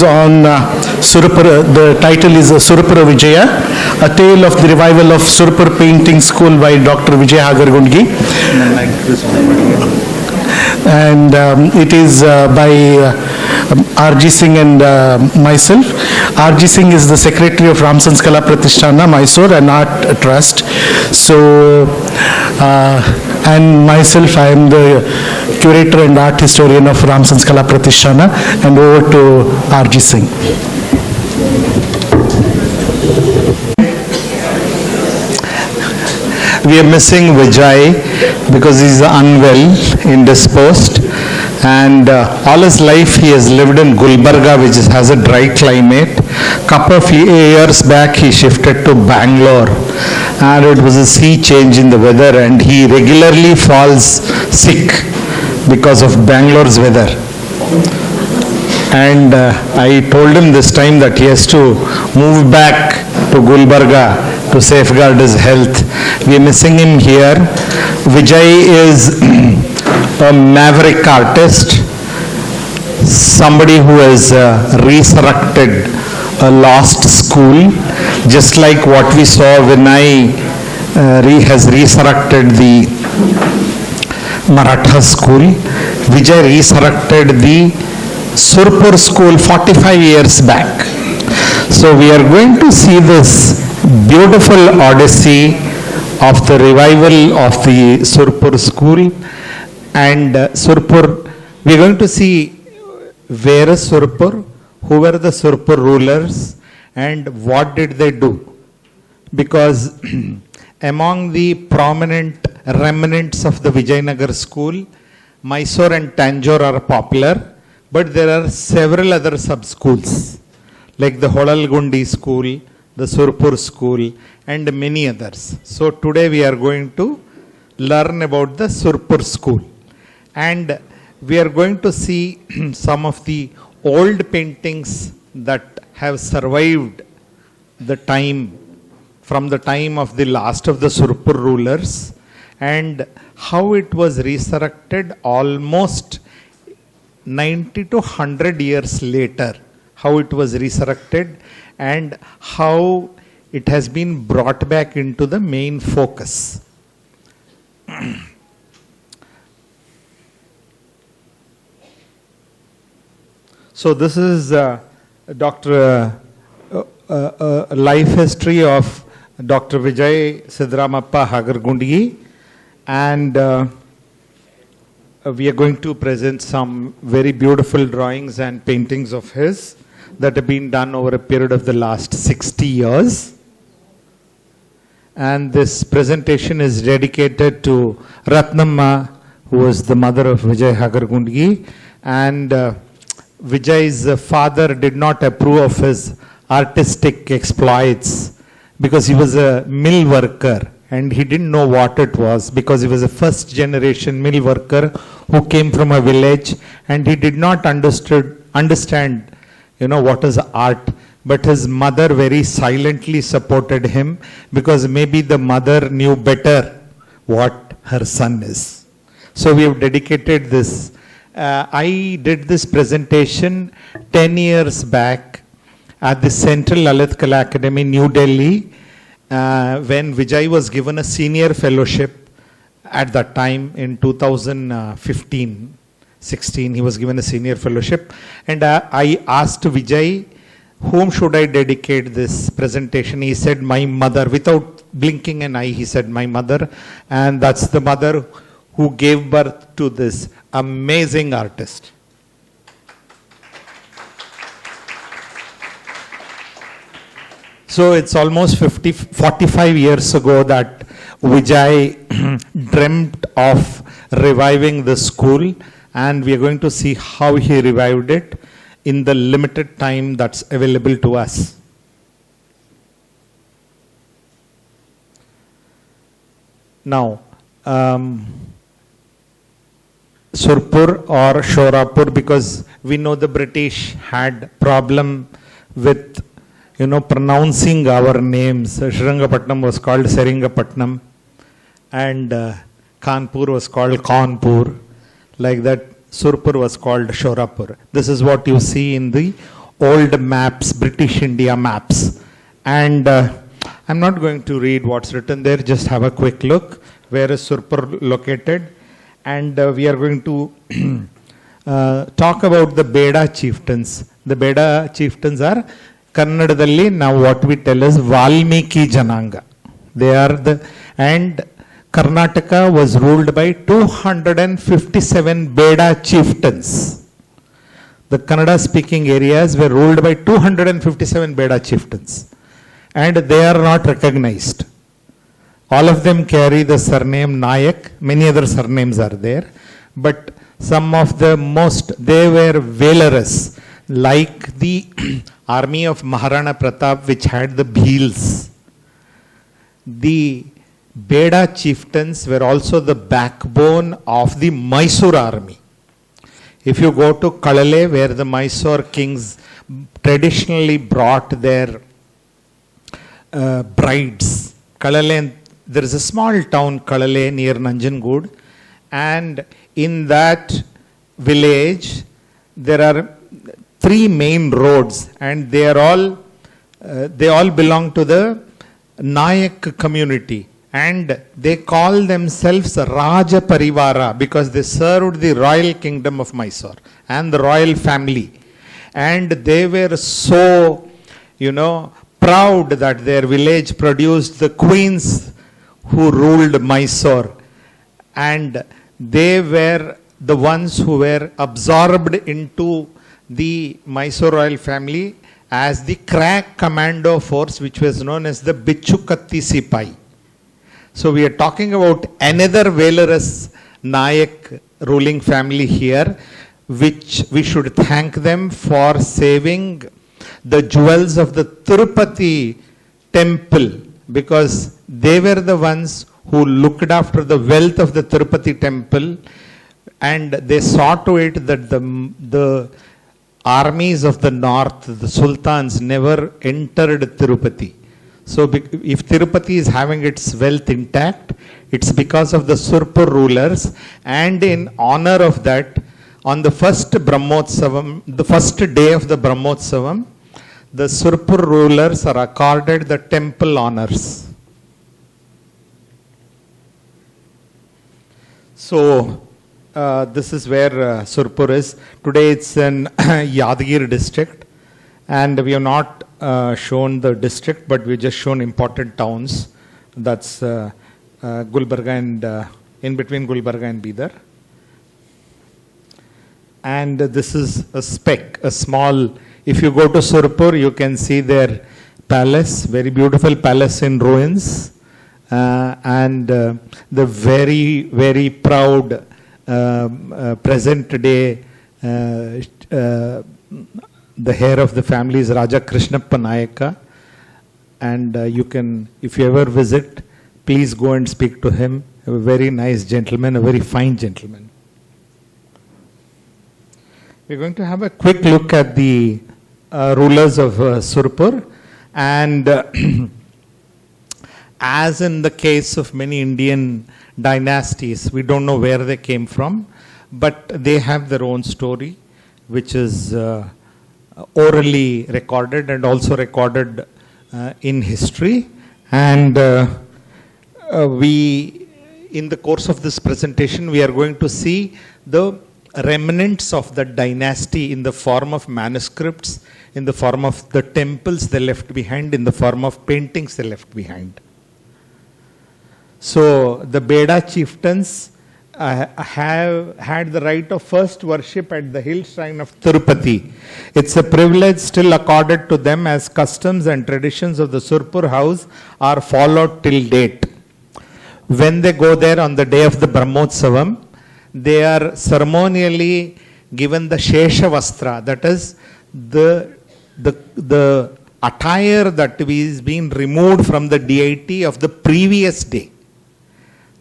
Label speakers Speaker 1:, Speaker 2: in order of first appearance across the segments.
Speaker 1: On Surapura, the title is Surapura Vijaya, a tale of the revival of Surpur painting school by Dr Vijaya Hagargundgi. And it is by R.G. Singh and myself. R.G. Singh is the secretary of Ramson's Kalaa Pratishtana, Mysore, an art trust. So, and myself, I am the curator and art historian of Ramson's Kalaa Pratishtana, and over to R.G. Singh.
Speaker 2: We are missing Vijay because he is unwell, indisposed, and all his life he has lived in Gulbarga, which has a dry climate. Couple of years back he shifted to Bangalore, and it was a sea change in the weather, and he regularly falls sick because of Bangalore's weather. And I told him this time that he has to move back to Gulbarga to safeguard his health. We are missing him here. Vijay is a maverick artist, somebody who has resurrected a lost school, just like what we saw Vinay has resurrected the Maratha school. Vijay resurrected the Surpur school 45 years back. So we are going to see this beautiful odyssey of the revival of the Surpur school. And Surpur, we are going to see where is Surpur, who were the Surpur rulers, and what did they do. Because among the prominent remnants of the Vijayanagar school, Mysore and Tanjore are popular, but there are several other sub-schools, like the Holalgundi school, the Surpur school, and many others. So today we are going to learn about the Surpur school. And we are going to see some of the old paintings that have survived the time, from the time of the last of the Surpur rulers, and how it was resurrected almost 90 to 100 years later, how it was resurrected and how it has been brought back into the main focus. So this is life history of Dr Vijaya Hagargundgi, and we are going to present some very beautiful drawings and paintings of his that have been done over a period of the last 60 years. And this presentation is dedicated to Ratnamma, who was the mother of Vijaya Hagargundgi. And Vijay's father did not approve of his artistic exploits because he was a mill worker and he didn't know what it was, because he was a first generation mill worker who came from a village, and he did not understand what is art. But his mother very silently supported him, because maybe the mother knew better what her son is. So we have dedicated this. I did this presentation 10 years back at the Central Lalit Kala Academy, New Delhi, when Vijay was given a senior fellowship at that time in 2015-16. He was given a senior fellowship, and I asked Vijay, whom should I dedicate this presentation? He said, my mother. Without blinking an eye, he said, my mother. And that's the mother who gave birth to this amazing artist. So it's almost 45 years ago that Vijay dreamt of reviving the school, and we are going to see how he revived it in the limited time that's available to us. Now, Surpur or Surapur, because we know the British had problem with pronouncing our names. Srirangapatnam was called Seringapatnam, and Kanpur was called Kanpur. Like that, Surpur was called Surapur. This is what you see in the old maps, British India maps. And I'm not going to read what's written there, just have a quick look. Where is Surpur located? And we are going to talk about the Beda chieftains. The Beda chieftains are Kannadadalli, now what we tell is Valmiki Jananga. They are and Karnataka was ruled by 257 Beda chieftains. The Kannada speaking areas were ruled by 257 Beda chieftains. And they are not recognized. All of them carry the surname Nayak. Many other surnames are there. But some of the most, they were valorous. Like the army of Maharana Pratap, which had the Bheels. The Beda chieftains were also the backbone of the Mysore army. If you go to Kalaa, where the Mysore kings traditionally brought their brides, Kalaa, there is a small town, Kalaa, near Nanjangud, and in that village, there are 3 main roads, and they all belong to the Nayak community, and they call themselves Raja Parivara because they served the royal kingdom of Mysore and the royal family, and they were so, proud that their village produced the queens who ruled Mysore, and they were the ones who were absorbed into the Mysore royal family as the crack commando force, which was known as the Bichukatti Sipai. So we are talking about another valorous Nayak ruling family here, which we should thank them for saving the jewels of the Tirupati temple, because they were the ones who looked after the wealth of the Tirupati temple, and they saw to it that the armies of the north, the sultans, never entered Tirupati. So if Tirupati is having its wealth intact, it's because of the Surpur rulers, and in honor of that, on the first Brahmotsavam, the first day of the Brahmotsavam, the Surpur rulers are accorded the temple honors. So this is where Surpur is. Today it's in Yadgir district, and we have not shown the district, but we've just shown important towns. That's Gulbarga and in between Gulbarga and Bidar. And this is a speck, a small, if you go to Surpur, you can see their palace, very beautiful palace in ruins, and the very, very proud present day, the heir of the family is Raja Krishnappa Nayaka, and you can, if you ever visit, please go and speak to him. A very nice gentleman, a very fine gentleman. We're going to have a quick look at the rulers of Surpur, and as in the case of many Indian dynasties, we don't know where they came from, but they have their own story, which is orally recorded and also recorded in history. And in the course of this presentation, we are going to see the remnants of the dynasty in the form of manuscripts, in the form of the temples they left behind, in the form of paintings they left behind. So the Beda chieftains have had the right of first worship at the hill shrine of Tirupati. It's a privilege still accorded to them, as customs and traditions of the Surpur house are followed till date. When they go there on the day of the Brahmotsavam, they are ceremonially given the Shesha Vastra, that is the attire that is being removed from the deity of the previous day.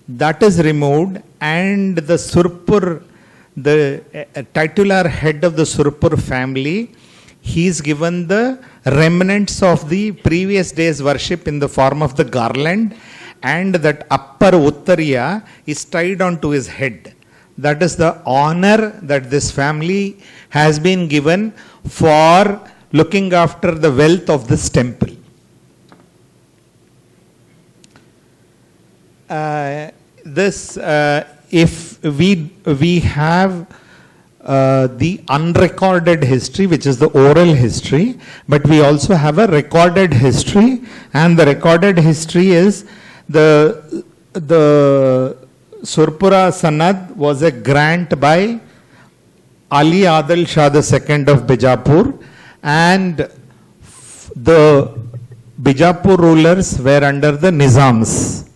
Speaker 2: That is removed, and the Surpur, the titular head of the Surpur family, he is given the remnants of the previous day's worship in the form of the garland, and that upper uttariya is tied onto his head. That is the honor that this family has been given for looking after the wealth of this temple. If we have the unrecorded history, which is the oral history, but we also have a recorded history, and the recorded history is the Surpura Sanad was a grant by Ali Adil Shah II of Bijapur, and the Bijapur rulers were under the Nizams,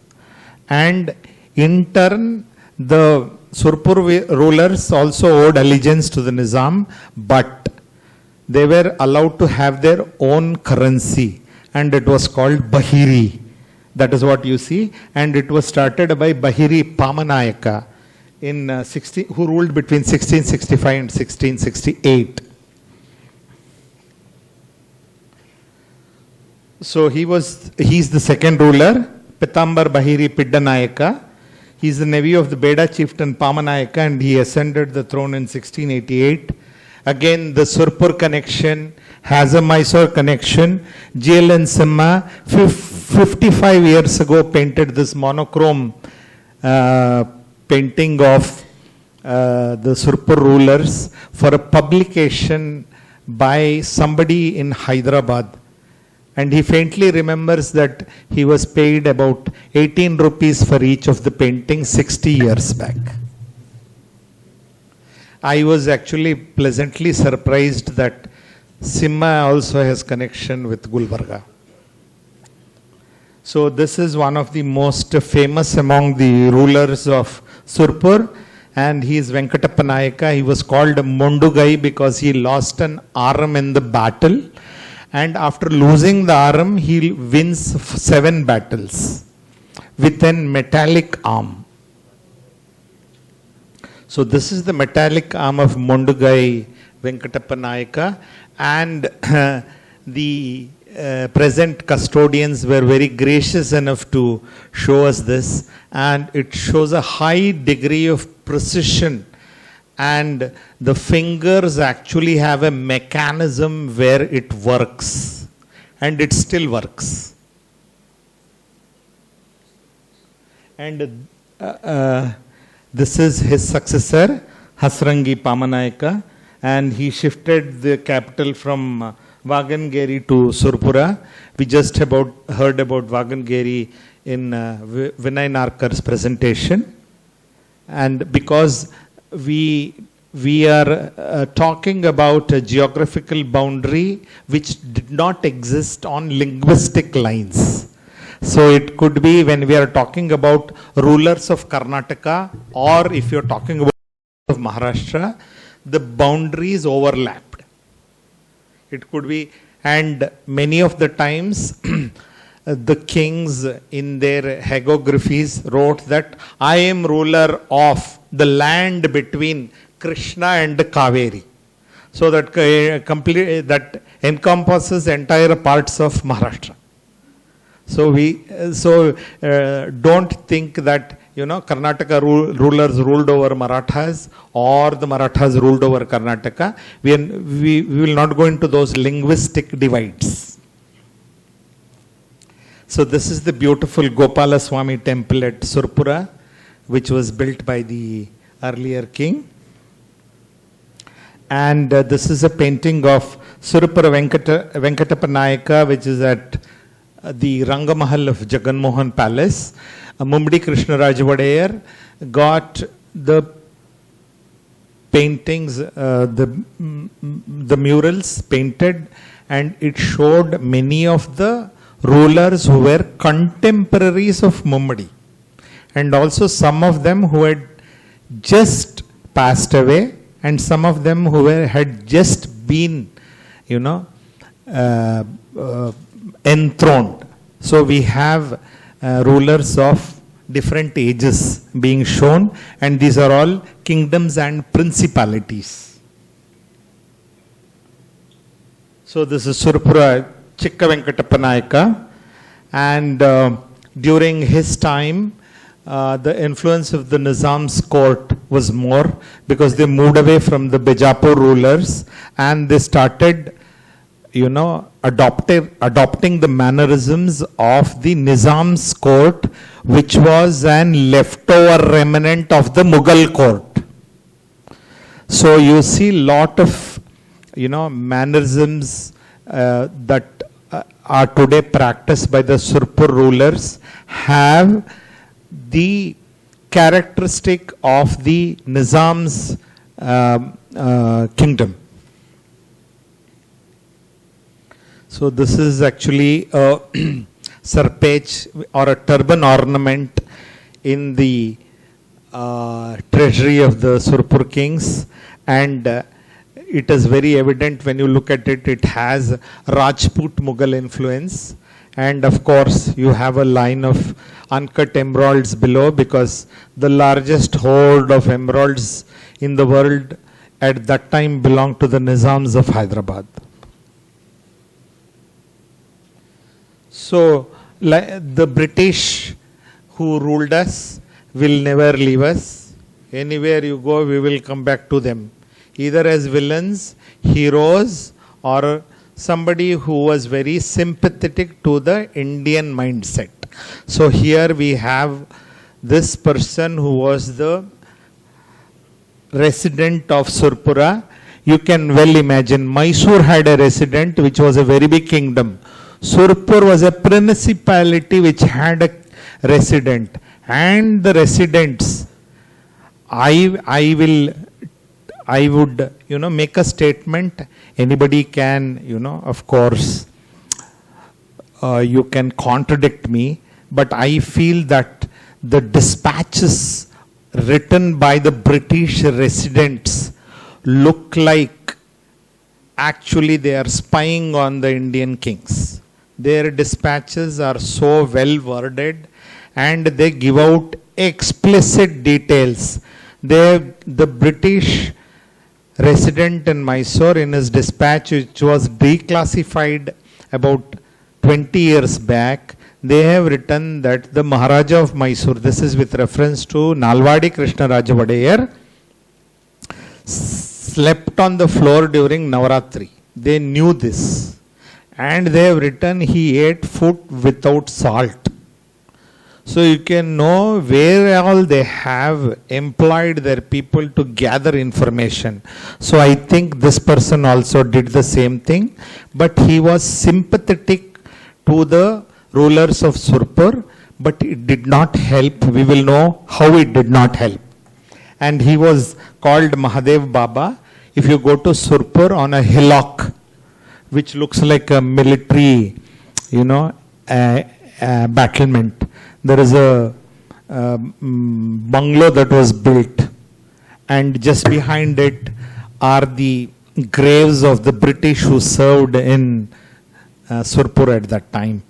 Speaker 2: and in turn the Surpur rulers also owed allegiance to the Nizam, but they were allowed to have their own currency, and it was called Bahiri. That is what you see, and it was started by Bahiri Pamanayaka who ruled between 1665 and 1668. So he's the second ruler, Pitambar Bahiri Piddanayaka. He is the nephew of the Beda chieftain Pamanayaka, and he ascended the throne in 1688. Again, the Surpur connection has a Mysore connection. G.L.N. Simha, 55 years ago, painted this monochrome painting of the Surpur rulers for a publication by somebody in Hyderabad. And he faintly remembers that he was paid about 18 rupees for each of the paintings 60 years back. I was actually pleasantly surprised that Simha also has connection with Gulbarga. So this is one of the most famous among the rulers of Surpur, and he is Venkatappa Nayaka. He was called Mondugai because he lost an arm in the battle. And after losing the arm, he wins 7 battles with a metallic arm. So this is the metallic arm of Mondugai Venkatappa Nayaka, and the present custodians were very gracious enough to show us this, and it shows a high degree of precision. And the fingers actually have a mechanism where it works, and it still works. And this is his successor, Hasrangi Pamanayaka, and he shifted the capital from Vagangeri to Surpura. We just heard about Vagangeri in Vinay Narkar's presentation. And because we are talking about a geographical boundary which did not exist on linguistic lines. So it could be when we are talking about rulers of Karnataka, or if you're talking about of Maharashtra, the boundaries overlapped. It could be, and many of the times the kings in their hagiographies wrote that I am ruler of the land between Krishna and Kaveri. So that that encompasses entire parts of Maharashtra. So don't think that Karnataka rulers ruled over Marathas, or the Marathas ruled over Karnataka. We will not go into those linguistic divides. So this is the beautiful Gopala Swami temple at Surpura, which was built by the earlier king. And this is a painting of Surapura Venkatappa Nayaka, which is at the Rangamahal of Jagan Mohan Palace. Mumbadi Krishnaraj Vadeyar got the paintings, the murals painted, and it showed many of the rulers who were contemporaries of Mumbadi, and also some of them who had just passed away, and some of them who had just been, enthroned. So we have rulers of different ages being shown, and these are all kingdoms and principalities. So this is Surapura Chikka Venkatappa Nayaka, and during his time, the influence of the Nizam's court was more, because they moved away from the Bijapur rulers and they started adopting the mannerisms of the Nizam's court, which was an leftover remnant of the Mughal court. So you see lot of, mannerisms that are today practiced by the Surpur rulers have the characteristic of the Nizam's kingdom. So this is actually a sarpech or a turban ornament in the treasury of the Surpur kings, and it is very evident when you look at it, it has Rajput Mughal influence, and of course you have a line of uncut emeralds below, because the largest hoard of emeralds in the world at that time belonged to the Nizams of Hyderabad. So the British who ruled us will never leave us. Anywhere you go, we will come back to them, either as villains, heroes, or somebody who was very sympathetic to the Indian mindset. So here we have this person who was the resident of Surpura. You can well imagine, Mysore had a resident which was a very big kingdom. Surpur was a principality which had a resident, and the residents, I would, make a statement. Anybody can, of course, you can contradict me, but I feel that the dispatches written by the British residents look like actually they are spying on the Indian kings. Their dispatches are so well worded and they give out explicit details. The British resident in Mysore, in his dispatch, which was declassified about 20 years back, they have written that the Maharaja of Mysore, this is with reference to Nalwadi Krishna Raja Vadeyar, slept on the floor during Navaratri. They knew this. And they have written he ate food without salt. So you can know where all they have employed their people to gather information. So I think this person also did the same thing, but he was sympathetic to the rulers of Surpur, but it did not help. We will know how it did not help. And he was called Mahadev Baba. If you go to Surpur on a hillock, which looks like a military, battlement, there is a bungalow that was built, and just behind it are the graves of the British who served in Surpur at that time.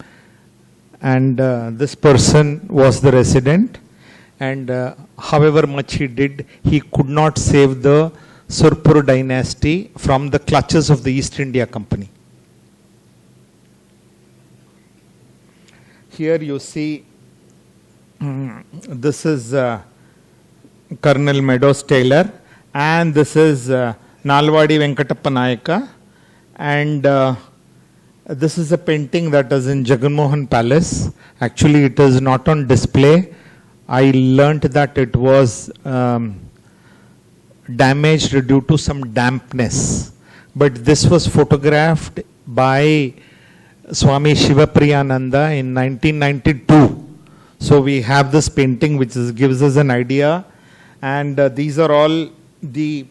Speaker 2: And this person was the resident, and however much he did, he could not save the Surpur dynasty from the clutches of the East India Company. Here you see, this is Colonel Meadows Taylor, and this is Nalwadi Venkatappa Nayaka, and this is a painting that is in Jaganmohan Palace. Actually, it is not on display. I learnt that it was damaged due to some dampness. But this was photographed by Swami Shivapriyananda in 1992. So we have this painting which gives us an idea. And these are all the,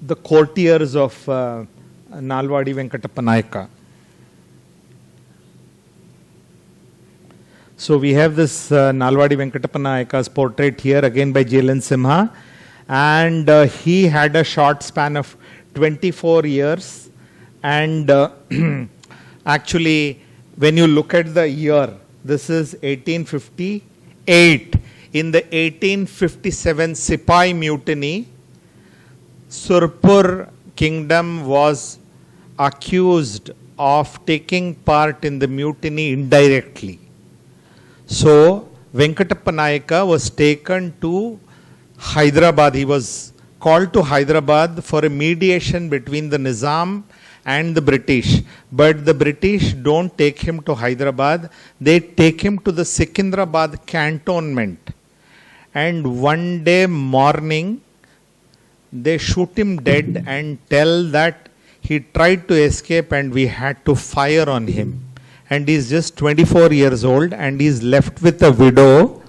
Speaker 2: the courtiers of Nalwadi Venkatappa Nayaka. So we have this Nalwadi Venkatappa Nayaka's portrait here, again by Jailan Simha, and he had a short span of 24 years, and actually when you look at the year, this is 1858. In the 1857 Sipai Mutiny, Surpur kingdom was accused of taking part in the mutiny indirectly. So Venkatappa Nayaka was taken to Hyderabad. He was called to Hyderabad for a mediation between the Nizam and the British. But the British don't take him to Hyderabad, they take him to the Secunderabad cantonment. And one day morning, they shoot him dead and tell that he tried to escape and we had to fire on him. And he's just 24 years old and he's left with a widow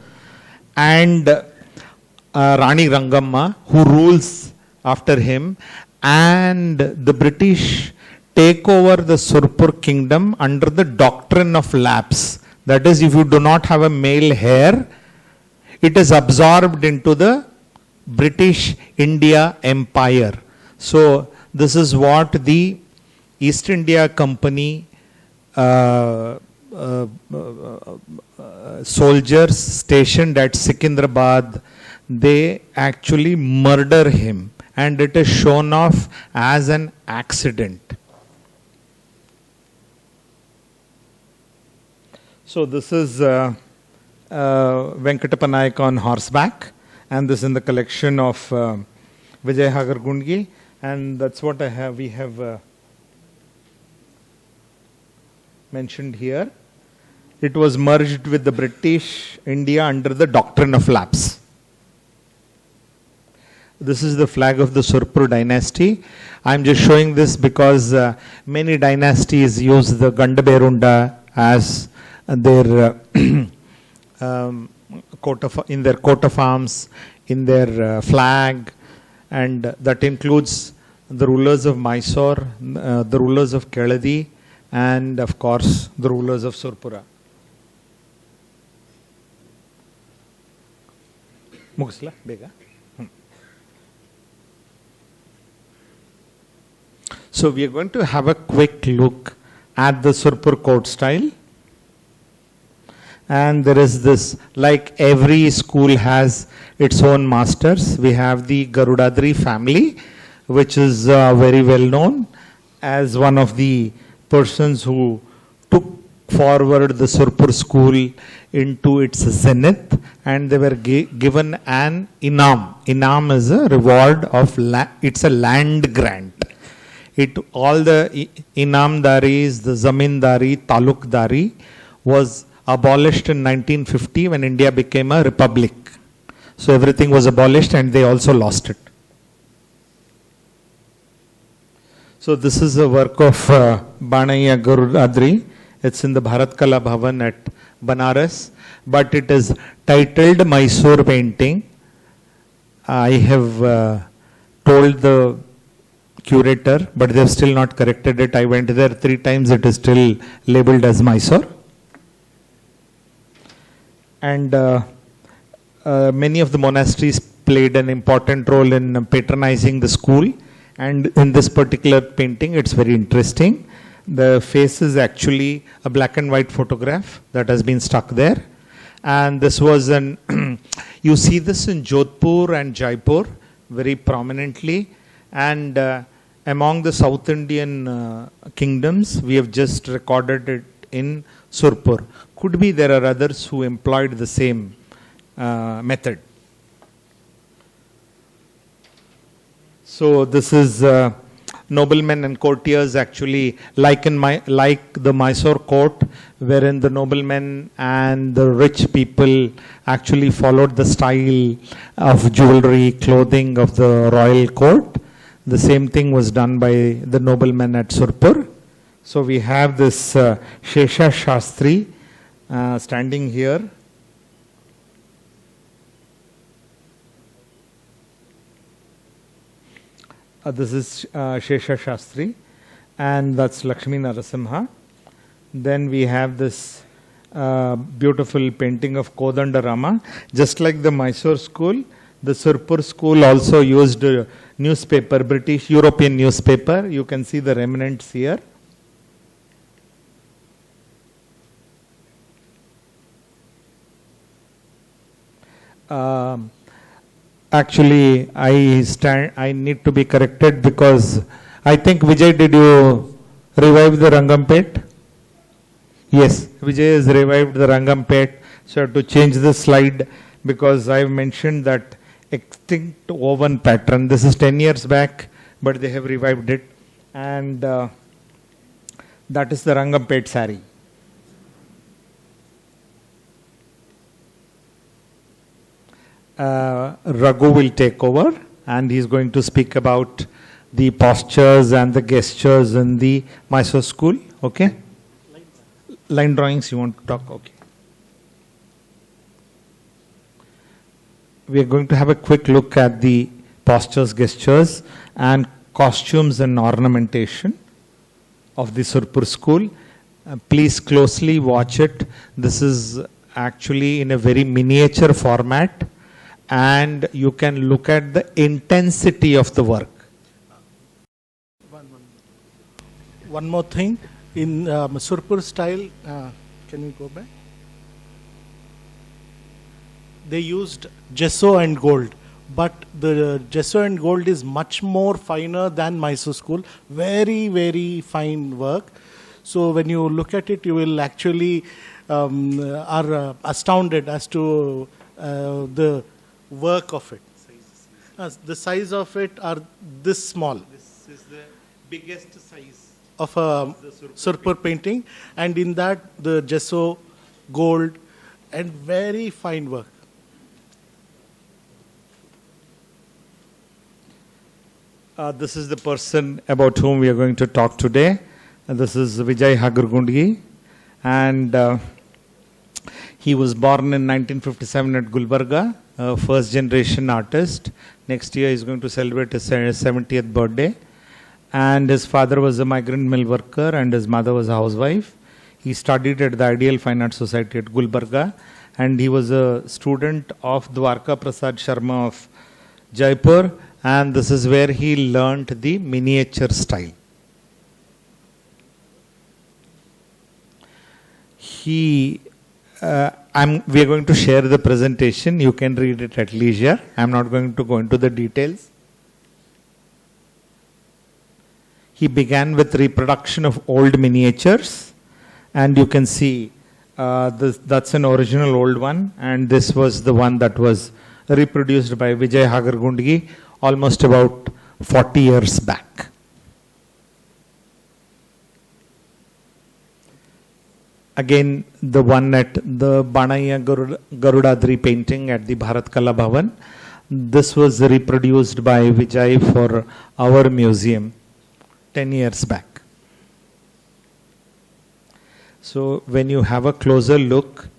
Speaker 2: and Rani Rangamma, who rules after him, and the British take over the Surpur kingdom under the doctrine of lapse. That is, if you do not have a male heir, it is absorbed into the British India Empire. So this is what the East India Company soldiers stationed at Secunderabad, they actually murder him, and it is shown off as an accident. So this is Venkatapanayak on horseback, and this is in the collection of Vijaya Hagargundgi, and that's what I have. We have mentioned here. It was merged with the British India under the doctrine of lapse. This is the flag of the Surpur dynasty. I am just showing this because many dynasties use the Gandaberunda as their coat of arms, in their flag, and that includes the rulers of Mysore, the rulers of Keladi, and of course the rulers of Surpura. Mugisla, bega. So we are going to have a quick look at the Surpur court style. And there is this, like every school has its own masters. We have the Garudadri family, which is very well known as one of the persons who took forward the Surpur school into its zenith, and they were given an inam. Inam is a reward of it's a land grant. All the inamdaris, the zamindari, talukdari was abolished in 1950 when India became a republic. So everything was abolished and they also lost it. So this is a work of Banaya Garudadri. It's in the Bharat Kala Bhavan at Banaras, but it is titled Mysore painting. I have told the curator, but they have still not corrected it. I went there 3 times, it is still labeled as Mysore. And many of the monasteries played an important role in patronizing the school. And in this particular painting, it's very interesting. The face is actually a black and white photograph that has been stuck there. And this was an, you see this in Jodhpur and Jaipur very prominently. And among the South Indian kingdoms, we have just recorded it in Surpur. Could be there are others who employed the same method. So this is noblemen and courtiers actually like the Mysore court, wherein the noblemen and the rich people actually followed the style of jewelry, clothing of the royal court. The same thing was done by the noblemen at Surpur. So we have this Shesha Shastri standing here. This is Shesha Shastri, and that's Lakshmi Narasimha. Then we have this beautiful painting of Kodandarama. Just like the Mysore school, the Surpur school also used newspaper, British European newspaper. You can see the remnants here. Actually, I need to be corrected because I think Vijay, did you revive the Rangampet? Yes, Vijay has revived the Rangampet. So I have to change the slide because I have mentioned that extinct woven pattern. This is 10 years back, but they have revived it. And that is the Rangampet sari. Raghu will take over and he's going to speak about the postures and the gestures in the Mysore school. Okay? Line drawings you want to talk? Okay. We are going to have a quick look at the postures, gestures and costumes and ornamentation of the Surpur school. Please closely watch it. This is actually in a very miniature format and you can look at the intensity of the work.
Speaker 1: One more thing, in Surpur style, can you go back? They used gesso and gold, but the gesso and gold is much more finer than Mysore school. Very, very fine work. So when you look at it, you will actually are astounded as to the work of it. The size of it are this small.
Speaker 2: This is the biggest size
Speaker 1: of a Surpur painting, and in that the gesso, gold, and very fine work.
Speaker 2: This is the person about whom we are going to talk today. This is Vijaya Hagargundgi, and he was born in 1957 at Gulbarga, a first generation artist. Next year he is going to celebrate his 70th birthday. And his father was a migrant mill worker and his mother was a housewife. He studied at the Ideal Fine Arts Society at Gulbarga, and he was a student of Dwarka Prasad Sharma of Jaipur, and this is where he learnt the miniature style. We are going to share the presentation. You can read it at leisure. I am not going to go into the details. He began with reproduction of old miniatures, and you can see that's an original old one, and this was the one that was reproduced by Vijaya Hagargundgi almost about 40 years back. Again, the one at the Banaya Garudadri painting at the Bharat Kala Bhavan. This was reproduced by Vijay for our museum 10 years back. So when you have a closer look,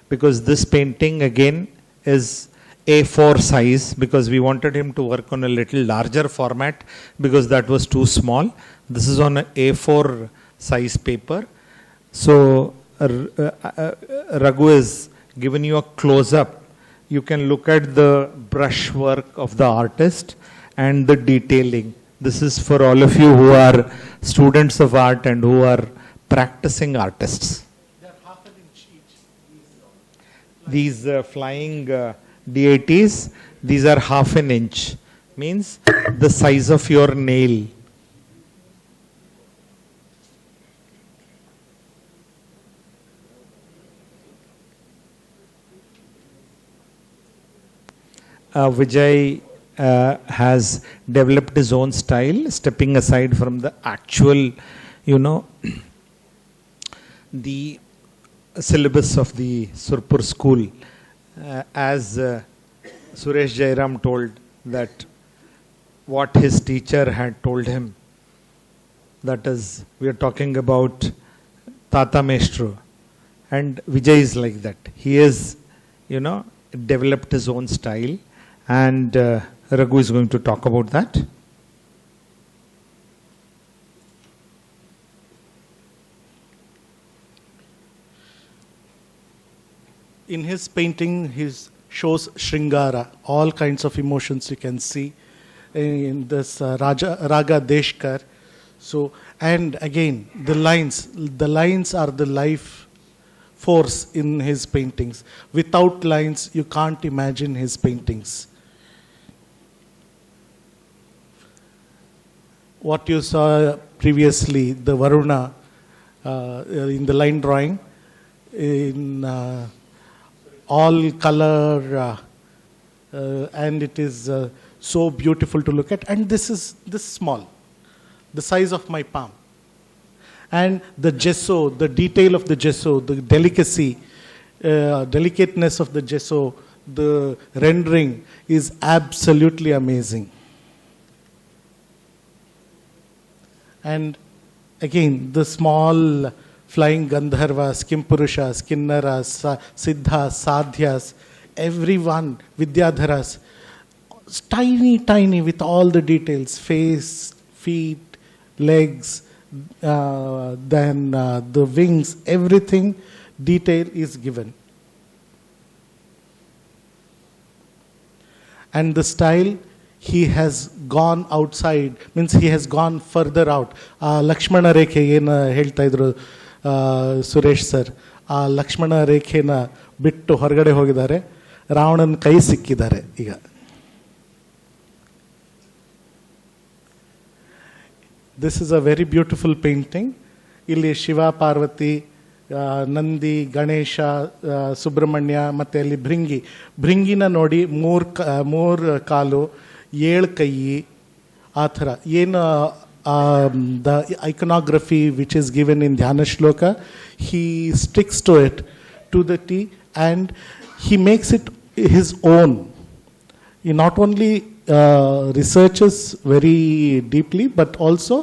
Speaker 2: because this painting again is A4 size, because we wanted him to work on a little larger format because that was too small. This is on an A4 size paper. So Raghu has given you a close-up. You can look at the brush work of the artist and the detailing. This is for all of you who are students of art and who are practicing artists.
Speaker 1: They are half an inch each.
Speaker 2: These flying deities, these are half an inch. Means the size of your nail. Vijay has developed his own style, stepping aside from the actual, the syllabus of the Surpur school. As Suresh Jairam told that what his teacher had told him, that is, we are talking about Tata Maestro, and Vijay is like that. He has, developed his own style, and Raghu is going to talk about that.
Speaker 1: In his painting, he shows Shringara, all kinds of emotions you can see in this Raga Deshkar. So, and again, the lines are the life force in his paintings. Without lines, you can't imagine his paintings. What you saw previously, the Varuna in the line drawing, in all color and it is so beautiful to look at. And this is this small, the size of my palm. And the gesso, the detail of the gesso, the delicacy, delicateness of the gesso, the rendering is absolutely amazing. And again, the small flying Gandharvas, Kimpurushas, Kinnaras, Siddhas, Sadhyas, everyone, Vidyadharas, tiny, tiny with all the details, face, feet, legs, then the wings, everything, detail is given. And the style, he has gone outside, means he has gone further out. Lakshmana Rekhe, ಏನು ಹೇಳ್ತಾ ಇದ್ರು Suresh sir, ಆ ಲಕ್ಷ್ಮಣ ರೇಖೆನ ಬಿಟ್ಟು ಹೊರಗಡೆ ಹೋಗಿದ್ದಾರೆ, ರಾವಣನ ಕೈ ಸಿಕ್ಕಿದ್ದಾರೆ ಈಗ. This is a very beautiful painting. ಇಲ್ಲಿ ಶಿವ, ಪಾರ್ವತಿ, ನಂದಿ, ಗಣೇಶ, ಸುಬ್ರಹ್ಮಣ್ಯ, ಮತ್ತು ಅಲ್ಲಿ ಭೃಂಗಿನ ನೋಡಿ, ಮೂರು ಕಾಲು, 7 ಕೈ, ಆ ಥರ ಏನು the iconography which is given in Dhyana Shloka, he sticks to it to the T, and he makes it his own. He not only researches very deeply, but also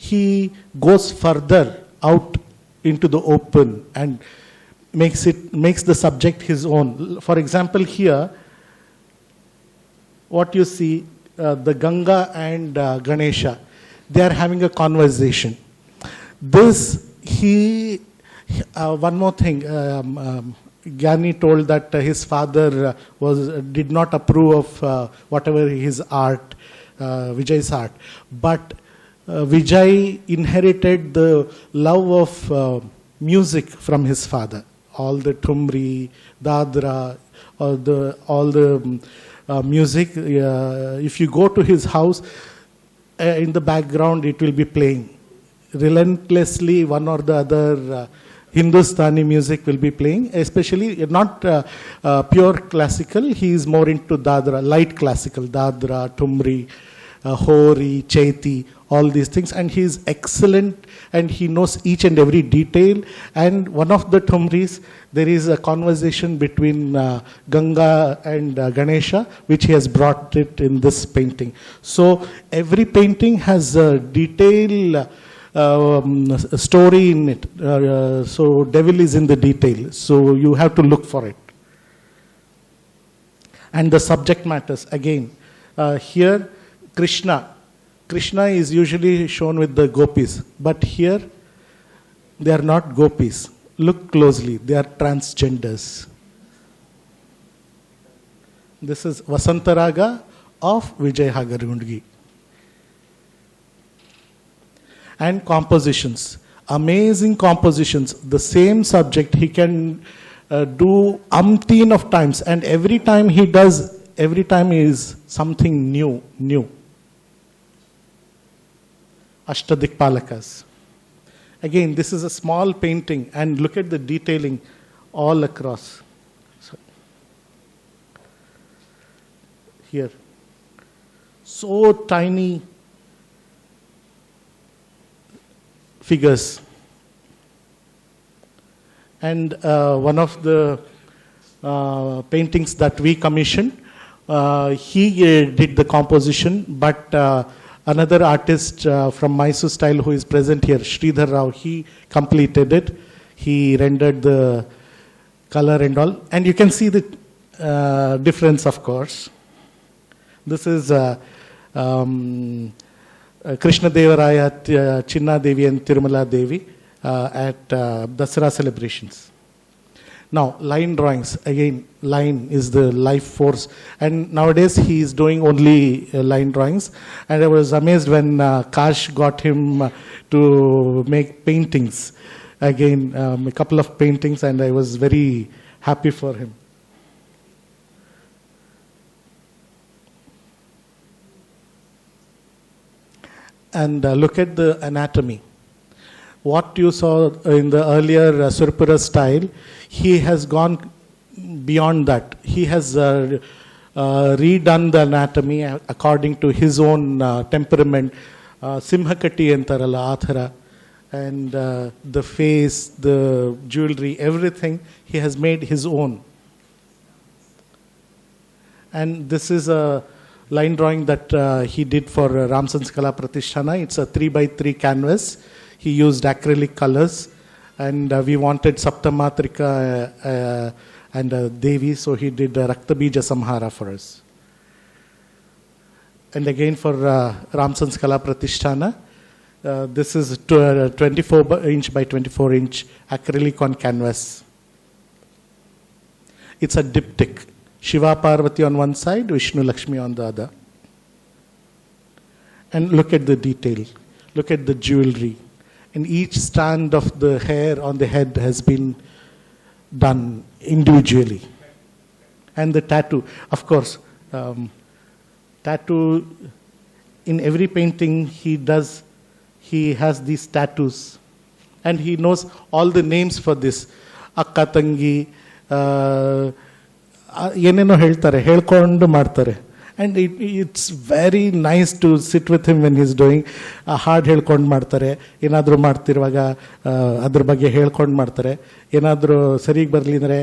Speaker 1: he goes further out into the open and makes the subject his own. For example, here, what you see, the Ganga and Ganesha, they are having a conversation. This, one more thing, Gyani told that his father did not approve of whatever his art, Vijay's art. But Vijay inherited the love of music from his father. All the Thumri, Dhaaraa, all the music. If you go to his house, in the background it will be playing. Relentlessly, one or the other Hindustani music will be playing, especially not pure classical. He is more into Dhaaraa, light classical, Dhaaraa, Thumri, Hori, Chaiti, all these things. And he is excellent, and he knows each and every detail. And one of the Thumris, there is a conversation between Ganga and Ganesha, which he has brought it in this painting. So every painting has a detail story in it. So devil is in the detail. So you have to look for it. And the subject matters again. Here, Krishna is usually shown with the gopis, but here they are not gopis. Look closely, they are transgenders. This is Vasantaraga of Vijaya Hagargundgi. And compositions, amazing compositions. The same subject he can do umpteen of times, and every time he does, every time is something new. Ashtadikpalakas. Again, this is a small painting, and look at the detailing all across. Here, so tiny figures. And one of the paintings that we commissioned, he did the composition, but another artist from Mysore style who is present here, Sridhar Rao, he completed it. He rendered the color and all. And you can see the difference, of course. This is Krishna Devaraya, Chinna Devi and Tirumala Devi at Dasara celebrations. Now, line drawings, again, line is the life force. And nowadays he is doing only line drawings. And I was amazed when Kash got him to make paintings. Again, a couple of paintings, and I was very happy for him. And look at the anatomy. What you saw in the earlier Surapura style, he has gone beyond that. He has redone the anatomy according to his own temperament. Simhakati antaralla aa thara. And the face, the jewelry, everything he has made his own. And this is a line drawing that he did for Ramsan's Kalaa Pratishtana. It's a 3x3 canvas. He used acrylic colors, and we wanted Saptamatrika and Devi, so he did Raktabija Samhara for us. And again for Ramsan's Kalaa Pratishtana, this is 24-inch by 24-inch acrylic on canvas. It's a diptych. Shiva Parvati on one side, Vishnu Lakshmi on the other. And look at the detail. Look at the jewelry. And each strand of the hair on the head has been done individually. And the tattoo, of course, tattoo in every painting he has these tattoos. And he knows all the names for this. Akka Tangi, ಏನೇನೋ ಹೇಳ್ತಾರೆ, ಹೇಳ್ಕೊಂಡು ಮಾಡ್ತಾರೆ. And it's very nice to sit with him when he's doing. ಹಾಡು ಹೇಳ್ಕೊಂಡು ಮಾಡ್ತಾರೆ, ಏನಾದರೂ ಮಾಡ್ತಿರುವಾಗ ಅದ್ರ ಬಗ್ಗೆ ಹೇಳ್ಕೊಂಡು ಮಾಡ್ತಾರೆ. ಏನಾದರೂ ಸರಿಗೆ ಬರಲಿ ಅಂದರೆ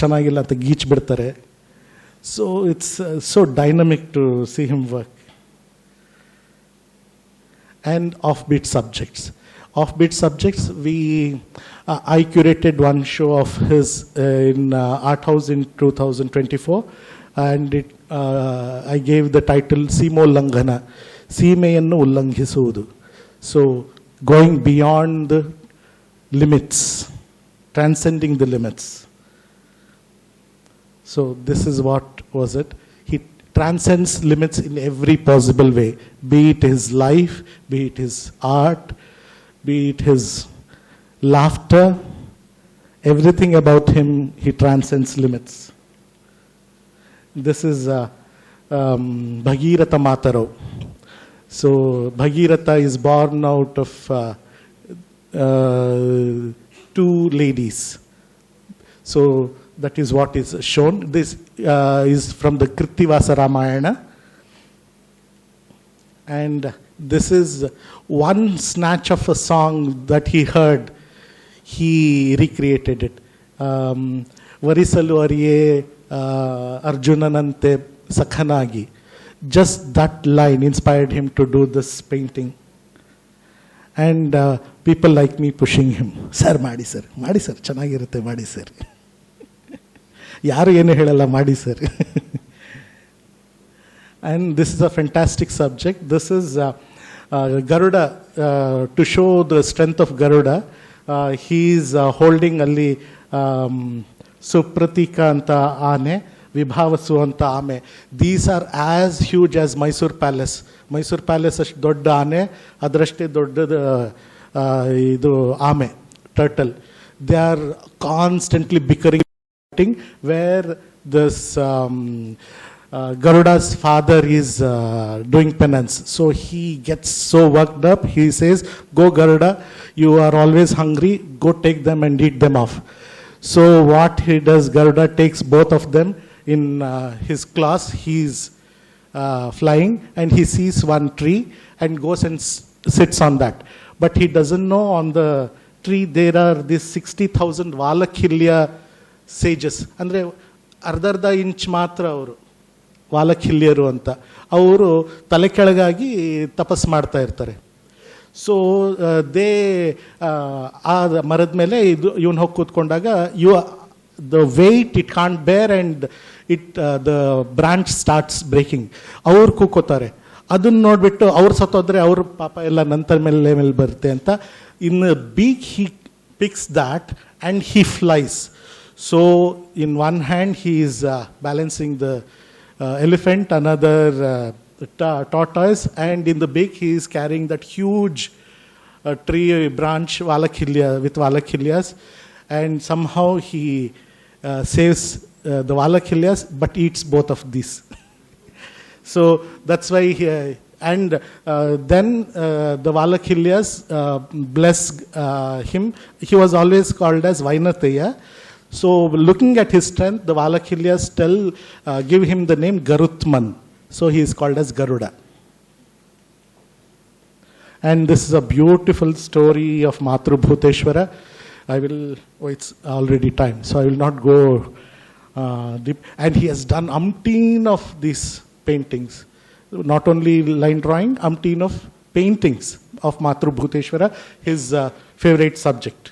Speaker 1: ಚೆನ್ನಾಗಿಲ್ಲ ಅಂತ ಗೀಚ್ ಬಿಡ್ತಾರೆ. So it's so dynamic to see him work. And offbeat subjects. Offbeat subjects, I curated one show of his in Art House in 2024, and I gave the title Seemollangana, Seemeyannu Ullanghissuvudu. So going beyond the limits, transcending the limits. So this is what was it. He transcends limits in every possible way, be it his life, be it his art, be it his laughter. Everything about him, he transcends limits. This is Bhagiratha Matarao. So Bhagiratha is born out of two ladies. So that is what is shown. This is from the Krittivasa Ramayana. And this is one snatch of a song that he heard. He recreated it. Varisalu Ariye Arjunanante Sakhanagi. Just that line inspired him to do this painting. And people like me pushing him. Sir, Madi sir, ಚೆನ್ನಾಗಿರುತ್ತೆ ಮಾಡಿ sir. ಯಾರು ಏನು ಹೇಳಲ್ಲ ಮಾಡಿ sir. And this is a fantastic subject. This is Garuda, to show the strength of Garuda. He is holding ಅಲ್ಲಿ Supratika anta ಆನೆ, ವಿಭಾವಸು ಅಂತ ಆಮೆ. These are as huge as Mysore Palace. Mysore Palace ಅಷ್ಟು ದೊಡ್ಡ ಆನೆ, ಅದರಷ್ಟೇ ದೊಡ್ಡದು ಇದು ಆಮೆ, turtle. They are constantly bickering, where this Garuda's father is doing penance. So he gets so worked up. He says, "Go Garuda, you are always hungry. Go take them and eat them off." So what he does, Garuda takes both of them in his claws. He's flying and he sees one tree and goes and sits on that. But he doesn't know on the tree there are these 60,000 Valakhilya sages. ಅಂದರೆ ಅರ್ಧ inch ಮಾತ್ರ ಅವರು ವಾಲಖಿಲ್ಯರು ಅಂತ. ಅವರು ತಲೆ ಕೆಳಗಾಗಿ ತಪಸ್ ಮಾಡ್ತಾ ಇರ್ತಾರೆ. ಸೊ ದೇ ಆ ಮರದ ಮೇಲೆ ಇವನು ಹೋಗಿ ಕೂತ್ಕೊಂಡಾಗ ದ ವೆಯ್ಟ್ ಇಟ್ ಕಾಂಟ್ ಬೇರ್ and the branch starts breaking. ಅವ್ರು ಕೂಕೋತಾರೆ. ಅದನ್ನು ನೋಡಿಬಿಟ್ಟು ಅವ್ರು ಸತ್ತೋದ್ರೆ ಅವ್ರ ಪಾಪ ಎಲ್ಲ ನಂತರ ಮೇಲೆ ಬರುತ್ತೆ ಅಂತ. In beak he picks that and he flies. So in one hand he is balancing the elephant, another tortoise, and in the beak he is carrying that huge tree branch with Valakhilias, and somehow he saves the Valakhilias but eats both of these. So that's why and then the Valakhilias bless him. He was always called as Vainateya. So looking at his strength, the Valakilyas give him the name Garutman. So he is called as Garuda. And this is a beautiful story of Matru Bhuteshwara. It's already time, so I will not go deep. And he has done umpteen of these paintings. Not only line drawing, umpteen of paintings of Matru Bhuteshwara, his favorite subject.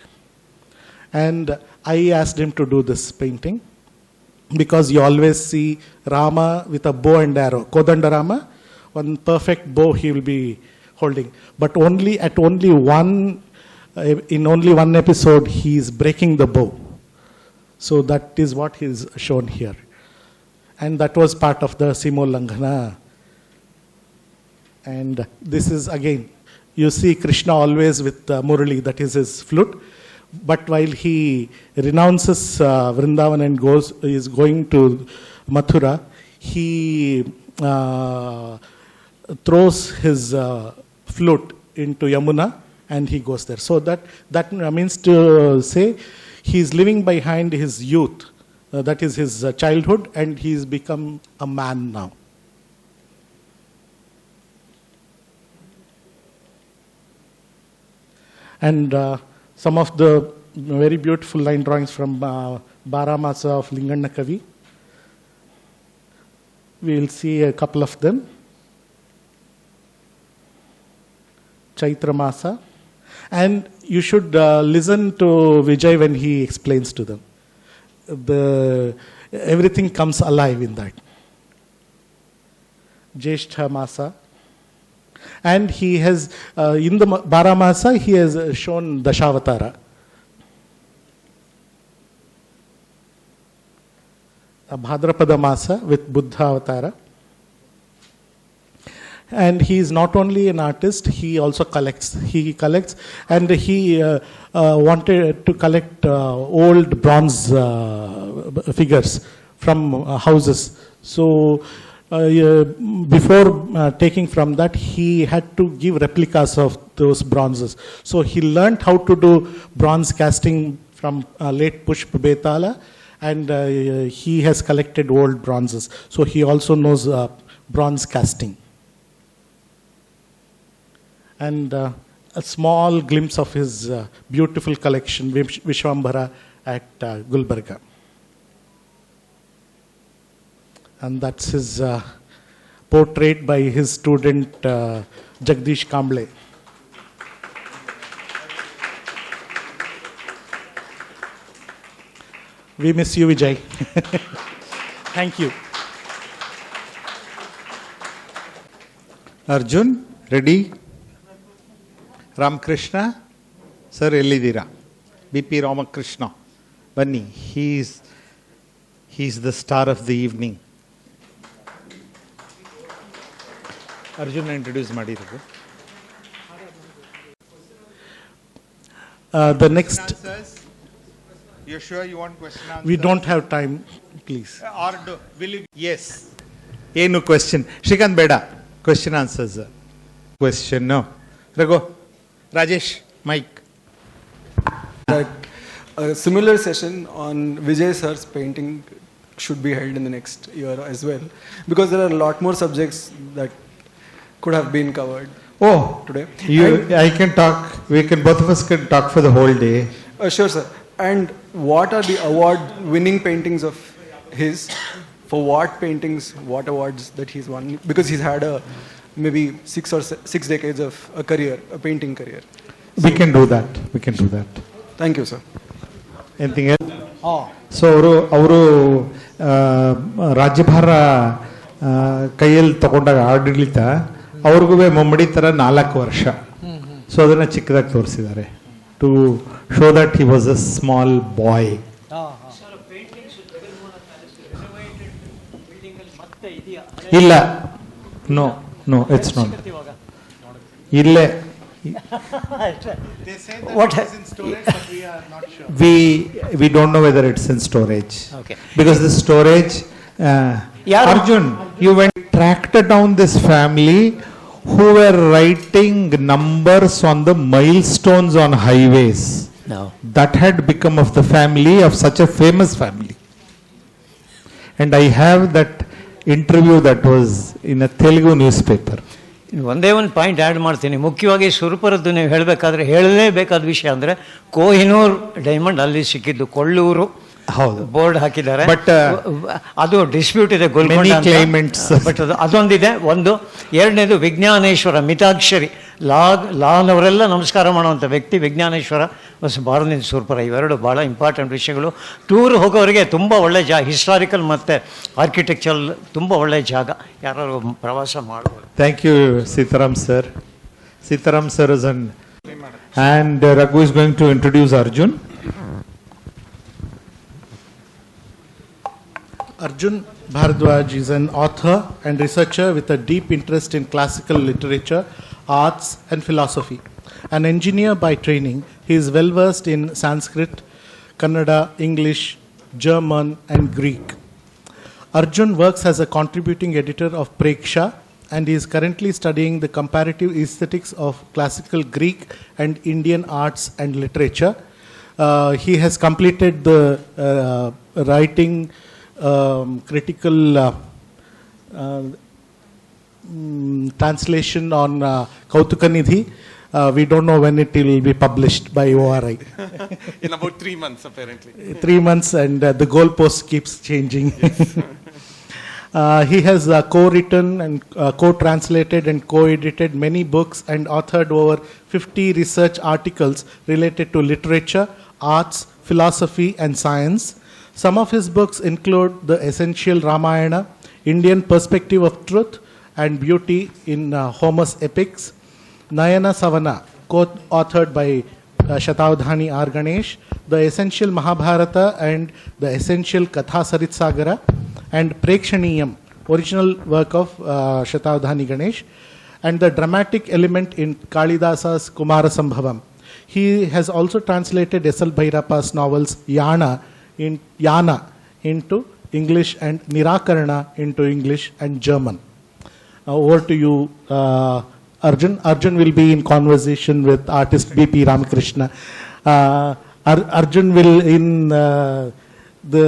Speaker 1: And I asked him to do this painting because you always see Rama with a bow and arrow. Kodanda Rama, one perfect bow he will be holding. But in only one episode he is breaking the bow. So that is what is shown here. And that was part of the Simo Langhana. And this is again, you see Krishna always with Murali, that is his flute. But while he renounces Vrindavan and is going to Mathura, he throws his flute into Yamuna and he goes there. So that means to say he is living behind his youth, that is his childhood, and he has become a man now. And some of the very beautiful line drawings from Baramasa of Linganna Kavi. We will see a couple of them. Chaitra Masa. And you should listen to Vijay when he explains to them. Everything comes alive in that. Jeshtha Masa. And he has, in the Baramasa, he has shown Dashavatara. Bhadrapada Masa with Buddha Avatara. And he is not only an artist, he also collects. He collects, and he wanted to collect old bronze figures from houses. So before taking from that, he had to give replicas of those bronzes. So he learned how to do bronze casting from late Pushp Betala, and he has collected old bronzes. So he also knows bronze casting. And a small glimpse of his beautiful collection, Vishwambhara at Gulbarga. And that's his portrait by his student Jagdish Kamble. We miss you, Vijay. Thank you.
Speaker 2: Arjun, ready? Ramakrishna, sir, Ellidira. BP Ramakrishna. Bunny, he's the star of the evening. Arjun, introduce Madi.
Speaker 1: The next.
Speaker 2: Answers? You're sure you want question answers?
Speaker 1: We don't have time, please.
Speaker 2: Will you? Yes. No question. Shrikant Beda. Question answers. Question, no. Raghu. Rajesh, Mike.
Speaker 3: That a similar session on Vijay sir's painting should be held in the next year as well, because there are a lot more subjects that could have been covered today.
Speaker 2: I can talk, both of us can talk for the whole day.
Speaker 3: Sure, sir. And what are the award-winning paintings of his? For what paintings, what awards that he's won? Because he's had maybe 6 decades of a career, a painting career.
Speaker 2: We can do that.
Speaker 3: Thank you, sir.
Speaker 2: Anything else? So, ಅವರು ರಾಜ್ಯಭಾರ ಕೈಯಲ್ಲಿ ತಗೊಂಡಾಗ ಆಡಳಿತ ಅವ್ರಿಗೂ ಮುಮ್ಮಡಿ ಥರ 4 ವರ್ಷ. So ಅದನ್ನು ಚಿಕ್ಕದಾಗಿ ತೋರಿಸಿದ್ದಾರೆ to show that he was a small boy. ಇಲ್ಲ, ನೋ ಇಟ್ಸ್ ನಾಟ್ ಇಲ್ಲೇ.
Speaker 1: They say that it is in storage, but we are not sure.
Speaker 2: We don't know whether it's in storage.
Speaker 4: Okay.
Speaker 2: Because the storage, Arjun, you tracked down this family who were writing numbers on the milestones on highways.
Speaker 4: No.
Speaker 2: that had become of the family of such a famous family. And I have that interview that was in a Telugu newspaper.
Speaker 4: ಒಂದೇ ಒಂದು point add ಮಾಡ್ತೀನಿ. ಮುಖ್ಯವಾಗಿ ಸುರಪುರದ್ದು ನೀವು ಹೇಳಬೇಕಾದ್ರೆ ಹೇಳಲೇಬೇಕಾದ ವಿಷಯ ಅಂದರೆ Kohinoor diamond ಅಲ್ಲಿ ಸಿಕ್ಕಿದ್ದು, ಕೊಳ್ಳೂರು
Speaker 2: ಹೌದು,
Speaker 4: ಬೋರ್ಡ್ ಹಾಕಿದ್ದಾರೆ.
Speaker 2: ಬಟ್
Speaker 4: ಅದು ಡಿಸ್ಪ್ಯೂಟ್ ಇದೆ ಗೋಲ್ಕೊಂಡ
Speaker 2: ಕ್ಲೈಮೆಂಟ್ಸ್.
Speaker 4: ಬಟ್ ಅದೊಂದಿದೆ. ಒಂದು ಎರಡನೇದು ವಿಜ್ಞಾನೇಶ್ವರ ಮಿತಾಕ್ಷರಿ ಲಾನವರೆಲ್ಲ ನಮಸ್ಕಾರ ಮಾಡುವಂಥ ವ್ಯಕ್ತಿ ವಿಜ್ಞಾನೇಶ್ವರ ಭಾರತದಿಂದ ಸುರಪುರ. ಇವೆರಡು ಭಾಳ ಇಂಪಾರ್ಟೆಂಟ್ ವಿಷಯಗಳು. ಟೂರ್ ಹೋಗೋರಿಗೆ ತುಂಬ ಒಳ್ಳೆ ಜಾಗ, ಹಿಸ್ಟಾರಿಕಲ್ ಮತ್ತು ಆರ್ಕಿಟೆಕ್ಚರಲ್ ತುಂಬ ಒಳ್ಳೆಯ ಜಾಗ, ಯಾರು ಪ್ರವಾಸ ಮಾಡ್ಬೋದು.
Speaker 2: Thank you, Sitaram sir. Sitaram sir is an... And Raghu is going to introduce Arjun.
Speaker 1: Arjun Bharadwaj is an author and researcher with a deep interest in classical literature, arts and philosophy. An engineer by training, he is well versed in Sanskrit, Kannada, English, German and Greek. Arjun works as a contributing editor of Preksha and is currently studying the comparative aesthetics of classical Greek and Indian arts and literature. He has completed the writing critical translation on Kautukanidhi. We don't know when it will be published by ORI.
Speaker 5: In about 3 months, apparently.
Speaker 1: 3 months, and the goalpost keeps changing. Yes. He has co-written and co-translated and co-edited many books and authored over 50 research articles related to literature, arts, philosophy and science. Some of his books include The Essential Ramayana, Indian Perspective of Truth and Beauty in Homer's Epics, Nayana Savana, co-authored by Shatavdhani R. Ganesh, The Essential Mahabharata and The Essential Katha Saritsagara, and Prekshaniyam, original work of Shatavdhani Ganesh, and the dramatic element in Kalidasa's Kumara Sambhavam. He has also translated S.L. Bhairappa's novels Yana into English and Nirakarana into English and German. Over to you, Arjun. Arjun will be in conversation with artist B.P. Ramakrishna. Arjun will, in the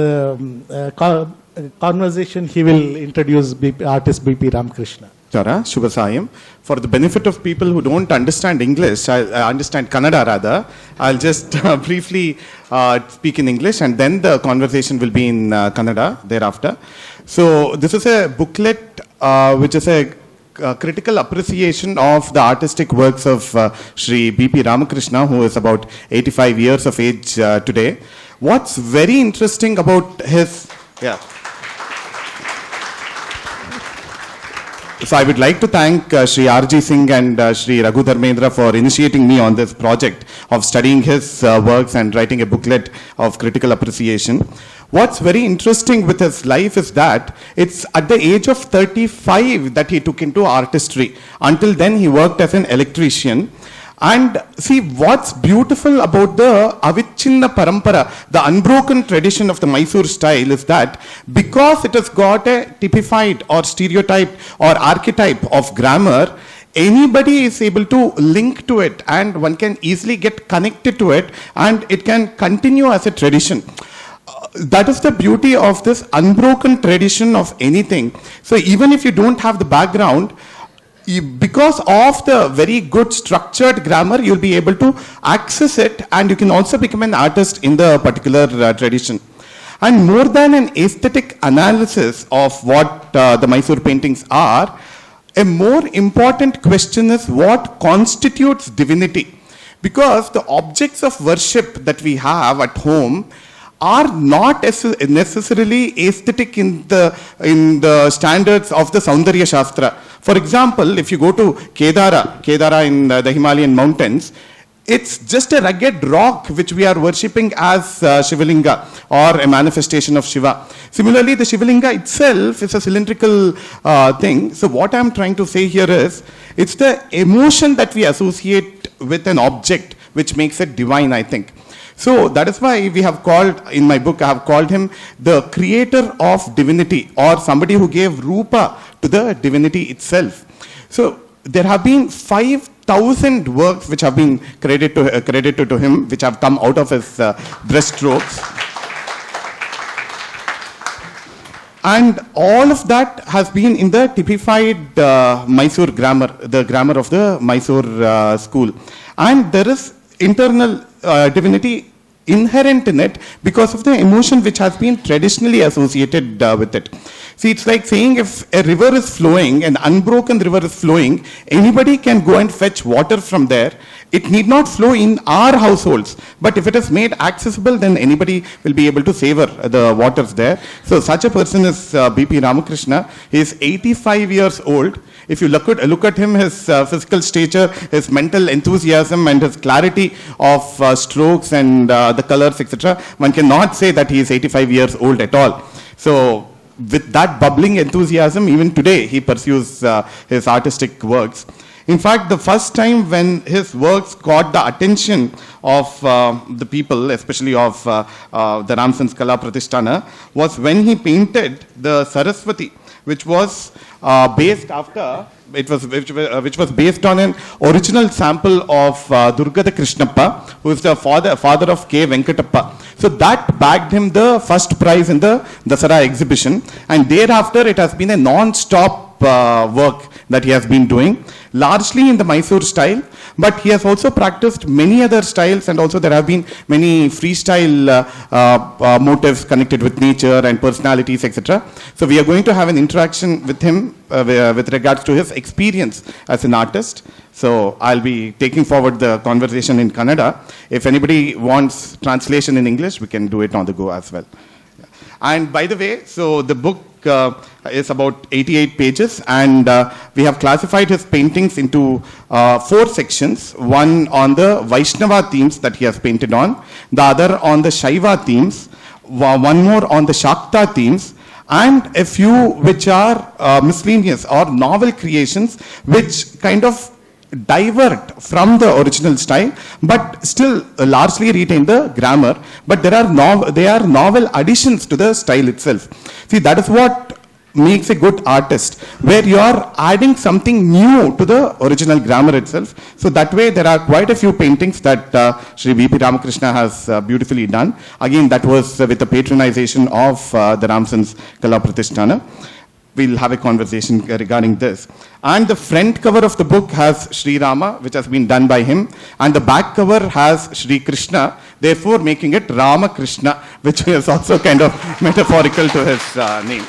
Speaker 1: conversation, he will introduce artist B.P. Ramakrishna.
Speaker 5: Dhaaraa, Shubhasayam. For the benefit of people who don't understand English, I understand Kannada rather, I'll just briefly speak in English and then the conversation will be in Kannada thereafter. So this is a booklet which is a critical appreciation of the artistic works of Shri B.P. Ramakrishna, who is about 85 years of age today. What's very interesting about his... Yeah. So I would like to thank Shri R.G. Singh and Shri Raghu Dharmendra for initiating me on this project of studying his works and writing a booklet of critical appreciation. What's very interesting with his life is that it's at the age of 35 that he took into artistry. Until then he worked as an electrician. And see, what's beautiful about the Avichinna Parampara, the unbroken tradition of the Mysore style, is that because it has got a typified or stereotyped or archetype of grammar, anybody is able to link to it and one can easily get connected to it and it can continue as a tradition. That is the beauty of this unbroken tradition of anything. So even if you don't have the background, because of the very good structured grammar, you'll be able to access it and you can also become an artist in the particular tradition. And more than an aesthetic analysis of what the Mysore paintings are, a more important question is what constitutes divinity. Because the objects of worship that we have at home are not necessarily aesthetic in the standards of the Saundarya Shastra. For example, if you go to Kedara in the Himalayan mountains, it's just a rugged rock which we are worshipping as Shivalinga or a manifestation of Shiva. Similarly, the Shivalinga itself is a cylindrical thing. So what I'm trying to say here is, it's the emotion that we associate with an object which makes it divine, I think. So that is why we have called, in my book, I have called him the creator of divinity, or somebody who gave rupa to the divinity itself. So there have been 5 1,000 works which have been credited to him, which have come out of his brushstrokes. And all of that has been in the typified Mysore grammar, the grammar of the Mysore school. And there is internal divinity inherent in it because of the emotion which has been traditionally associated with it. See, it's like saying if a river is flowing, an unbroken river is flowing, anybody can go and fetch water from there. It need not flow in our households, but if it is made accessible, then anybody will be able to savor the waters there. So such a person is B.P. Ramakrishna. He is 85 years old. If you look at him, his physical stature, his mental enthusiasm and his clarity of strokes and the colors, etc., one cannot say that he is 85 years old at all. So with that bubbling enthusiasm, even today he pursues his artistic works. In fact, the first time when his works caught the attention of the people, especially of the Ramson's Kalaa Pratishtana, was when he painted the Saraswati, which was based after, which was based on an original sample of Durgada Krishnappa, who is the father of K. Venkatappa. So that bagged him the first prize in the Dhaaraa exhibition, and thereafter it has been a non-stop work that he has been doing, largely in the Mysore style, but he has also practiced many other styles, and also there have been many freestyle motifs connected with nature and personalities, etc. So we are going to have an interaction with him with regards to his experience as an artist. So I'll be taking forward the conversation in Kannada. If anybody wants translation in English, we can do it on the go as well. And by the way, so the book is about 88 pages, and we have classified his paintings into 4 sections. One on the Vaishnava themes that he has painted on, the other on the Shaiva themes, one more on the Shakta themes, and a few which are miscellaneous or novel creations which kind of divert from the original style, but still largely retain the grammar. But they are novel additions to the style itself. See, that is what makes a good artist, where you are adding something new to the original grammar itself. So that way there are quite a few paintings that Sri V.P. Ramakrishna has beautifully done. Again, that was with the patronization of the Ramson's Kalaa Pratishtana. We'll have a conversation regarding this. And the front cover of the book has Sri Rama, which has been done by him, and the back cover has Sri Krishna, therefore making it Rama Krishna, which is also kind of metaphorical to his name.